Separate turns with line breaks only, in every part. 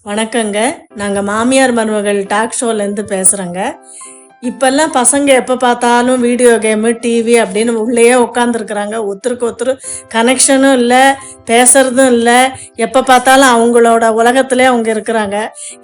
வணக்கங்க. நாங்கள் மாமியார் மருமகள் டாக் ஷோலேருந்து பேசுகிறோங்க. இப்போல்லாம் பசங்க எப்போ பார்த்தாலும் வீடியோ கேமு டிவி அப்படின்னு உள்ளேயே உட்காந்துருக்குறாங்க. ஒருத்தருக்கு ஒருத்தர் கனெக்ஷனும் இல்லை, பேசுகிறதும் இல்லை. எப்போ பார்த்தாலும் அவங்களோட உலகத்திலே அவங்க இருக்கிறாங்க.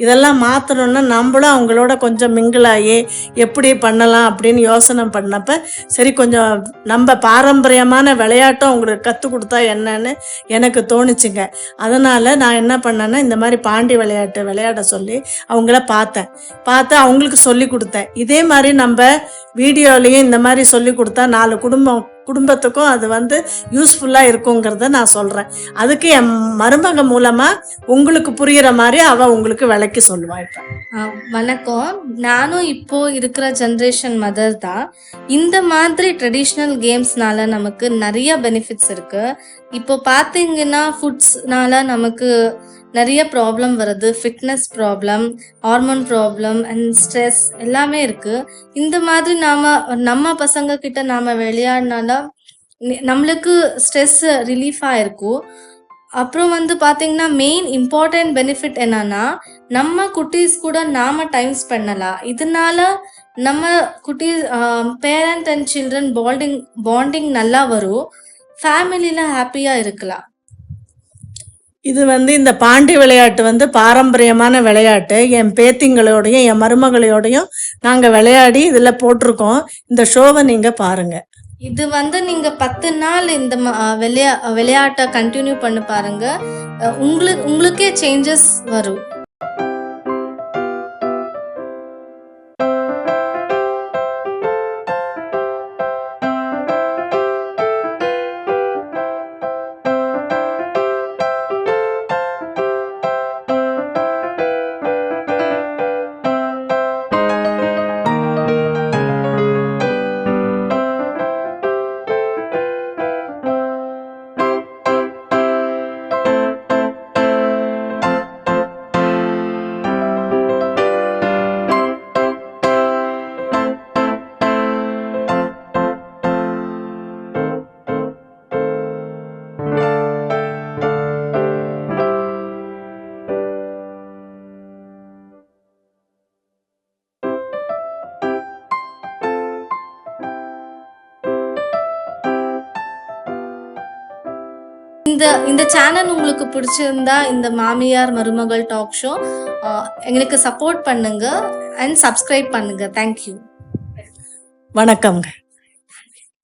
இதெல்லாம் மாற்றணுன்னா நம்மளும் அவங்களோட கொஞ்சம் மிங்கிளாகி எப்படி பண்ணலாம் அப்படின்னு யோசனை பண்ணப்போ சரி, கொஞ்சம் நம்ம பாரம்பரியமான விளையாட்டும் அவங்களுக்கு கற்றுக் கொடுத்தா என்னன்னு எனக்கு தோணுச்சுங்க. அதனால் நான் என்ன பண்ணேன்னா, இந்த மாதிரி பாண்டி விளையாட்டு விளையாட சொல்லி அவங்கள பார்த்து அவங்களுக்கு சொல்லி கொடுத்தேன். இதே மாதிரி நம்ம வீடியோலையும் இந்த மாதிரி சொல்லி கொடுத்தா 4 குடும்பத்துக்கும் அது யூஸ்ஃபுல்லாக இருக்குங்கிறத நான் சொல்கிறேன். அதுக்கு என் மருமக மூலமாக உங்களுக்கு புரிகிற மாதிரி அவள் உங்களுக்கு விளக்கி சொல்லுவாள். இப்போ
வணக்கம். நானும் இப்போ இருக்கிற ஜென்ரேஷன் மதர் தான். இந்த மாதிரி ட்ரெடிஷ்னல் கேம்ஸ்னால நமக்கு நிறைய பெனிஃபிட்ஸ் இருக்கு. இப்போ பார்த்தீங்கன்னா ஃபுட்ஸ்னால நமக்கு நிறைய ப்ராப்ளம் வருது. Fitness problem, hormone problem and stress எல்லாமே இருக்கு. இந்த மாதிரி நம்ம பசங்க கிட்ட நாம விளையாடினால நம்மளுக்கு ஸ்ட்ரெஸ் ரிலீஃபாக இருக்கும். அப்புறம் பார்த்தீங்கன்னா மெயின் இம்பார்ட்டன்ட் பெனிஃபிட் என்னன்னா, நம்ம குட்டீஸ் கூட நாம டைம் பண்ணலாம். இதனால நம்ம குட்டீஸ் பேரண்ட் அண்ட் சில்ட்ரன் பாண்டிங் நல்லா வரும். ஃபேமிலியில் ஹாப்பியாக இருக்கலாம்.
இது இந்த பாண்டி விளையாட்டு பாரம்பரியமான விளையாட்டு. என் பேத்திங்களோடையும் என் மருமகளோடையும் நாங்கள் விளையாடி இதில் போட்டிருக்கோம். இந்த ஷோவை நீங்கள் பாருங்கள்.
இது நீங்க 10 நாள் இந்த விளையாட்டை கண்டினியூ பண்ணி பாருங்க. உங்களுக்கே சேஞ்சஸ் வரும். இந்த சேனல் உங்களுக்கு பிடிச்சிருந்தா இந்த மாமியார் மருமகள் டாக் ஷோ எங்களுக்கு சப்போர்ட் பண்ணுங்க அண்ட் சப்ஸ்கிரைப் பண்ணுங்க. தேங்க்யூ.
வணக்கம்ங்க.